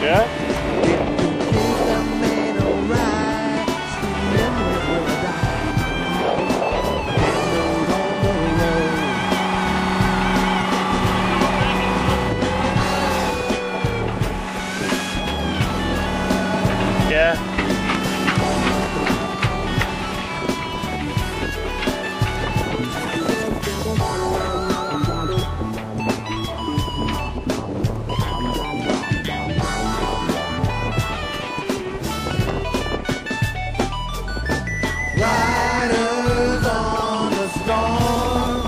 Yeah? Yeah. Riders on the storm.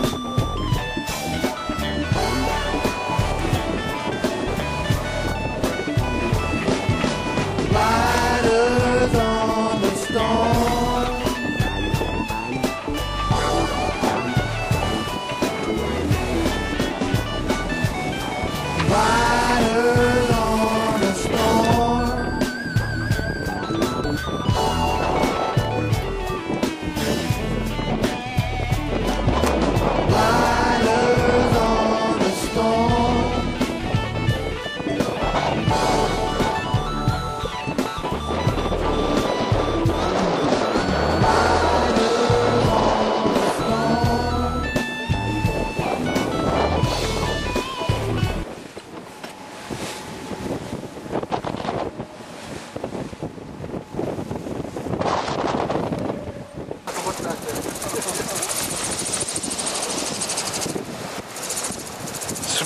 Riders on the storm. Riders on the storm. Riders on the storm.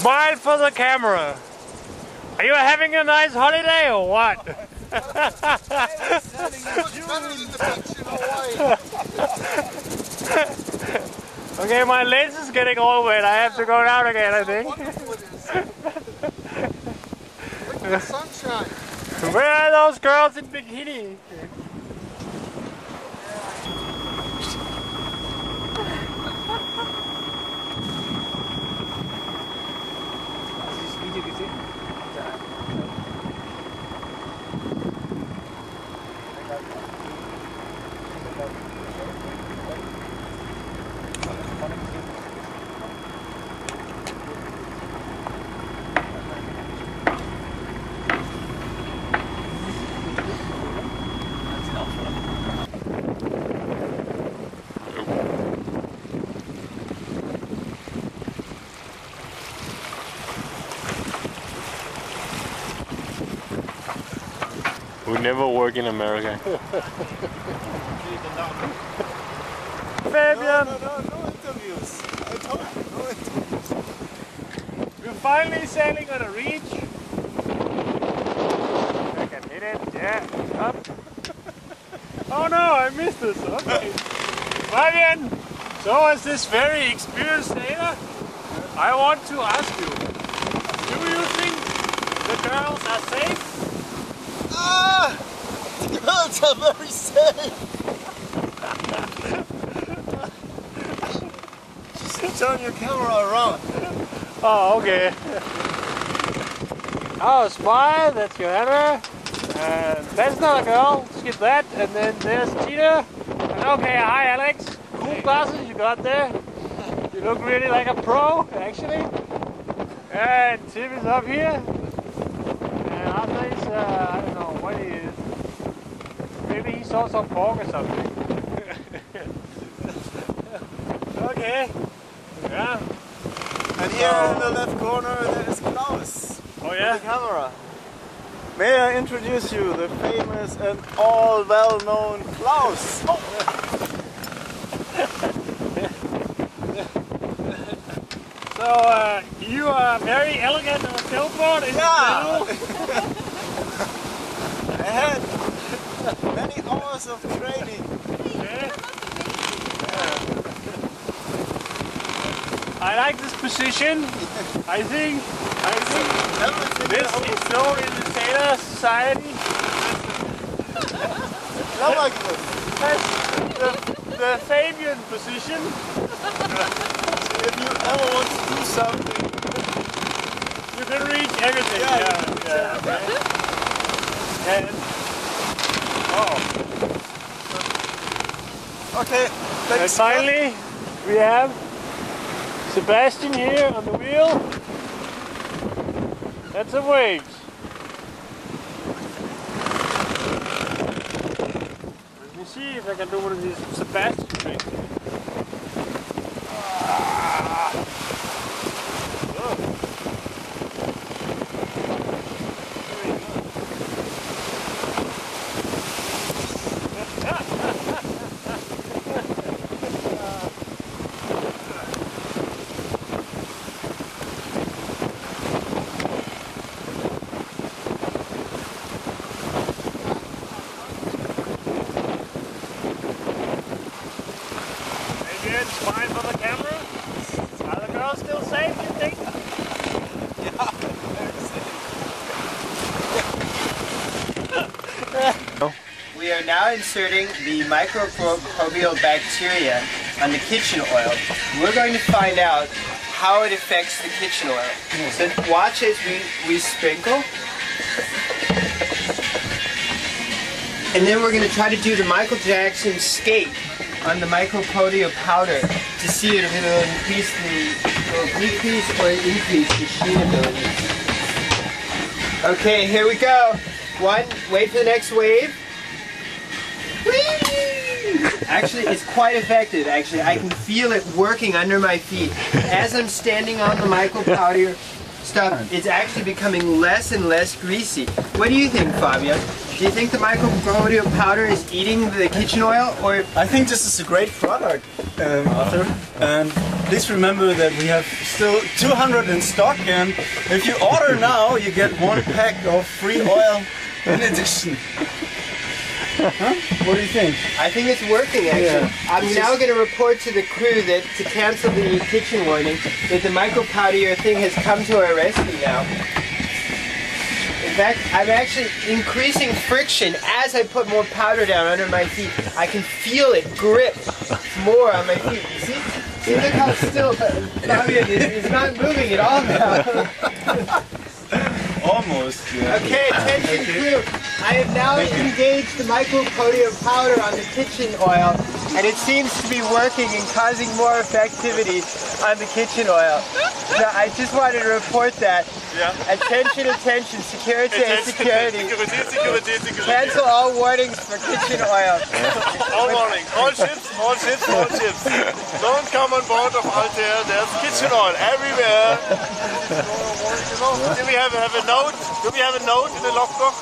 Smile for the camera. Are you having a nice holiday or what? Okay, my lens is getting all wet. I have to go down again, I think. Look at the sunshine. Where are those girls in bikini? We never work in America. Fabian! No interviews. I told you, no interviews. We're finally sailing on a reach. I can hit it, yeah, up. Oh no, I missed this, okay. Fabian, so as this very experienced sailor, I want to ask you, do you think the girls are safe? Ah! The girls are very safe! Just turn your camera around. Oh, okay. Oh, Spy, that's Johanna. That's not a girl, skip that. And then there's Tina. And okay, hi Alex. Cool glasses you got there. You look really like a pro, actually. And Tim is up here. And Arthur is, I don't know what he is. Maybe he saw some pork or something. Okay. Yeah. And here in the left corner there is Klaus. Oh yeah? With the camera. May I introduce you, the famous and all well-known Klaus. Oh. So you are very elegant on a sailboat, is Yeah. it? I had many hours of training. Okay. I like this position. I think this is known in the sailor society. Not like this. That's the Fabian position. If you ever want to do something, You can reach everything. Yeah, Yeah. Okay. And okay. and Thanks. finally, we have Sebastian here on the wheel. That's the waves. see if I can do one of these Sebastian tricks. It's fine for the camera. Are the girls still safe, you think? Yeah. We are now inserting the microbial bacteria on the kitchen oil. We're going to find out how it affects the kitchen oil. So watch as we sprinkle. And then we're going to try to do the Michael Jackson skate on the micropodio powder to see if it will decrease or increase the sheen ability. Okay, here we go. One, wait for the next wave. Whee! Actually, it's quite effective. Actually, I can feel it working under my feet. As I'm standing on the micropowder stuff, it's actually becoming less and less greasy. What do you think, Fabio? Do you think the microbial powder is eating the kitchen oil, or? I think this is a great product, Arthur. And please remember that we have still 200 in stock, and if you order now, you get 1 pack of free oil in addition. Huh? What do you think? I think it's working, actually. Yeah. I'm now going to report to the crew that to cancel the kitchen warning, that the micropowder thing has come to our rescue now. In fact, I'm actually increasing friction as I put more powder down under my feet. I can feel it grip more on my feet. See look how still Fabio is not moving at all now. Almost, yeah. Okay, attention crew. I have now engaged the micropodio powder on the kitchen oil, and it seems to be working and causing more effectivity on the kitchen oil. So I just wanted to report that. Yeah. Attention, attention, security, security. Security. Cancel all warnings for kitchen oil. All warnings. All ships. Don't come on board of Altair. There's kitchen oil everywhere. Do we have a note? Do we have a note in the logbook?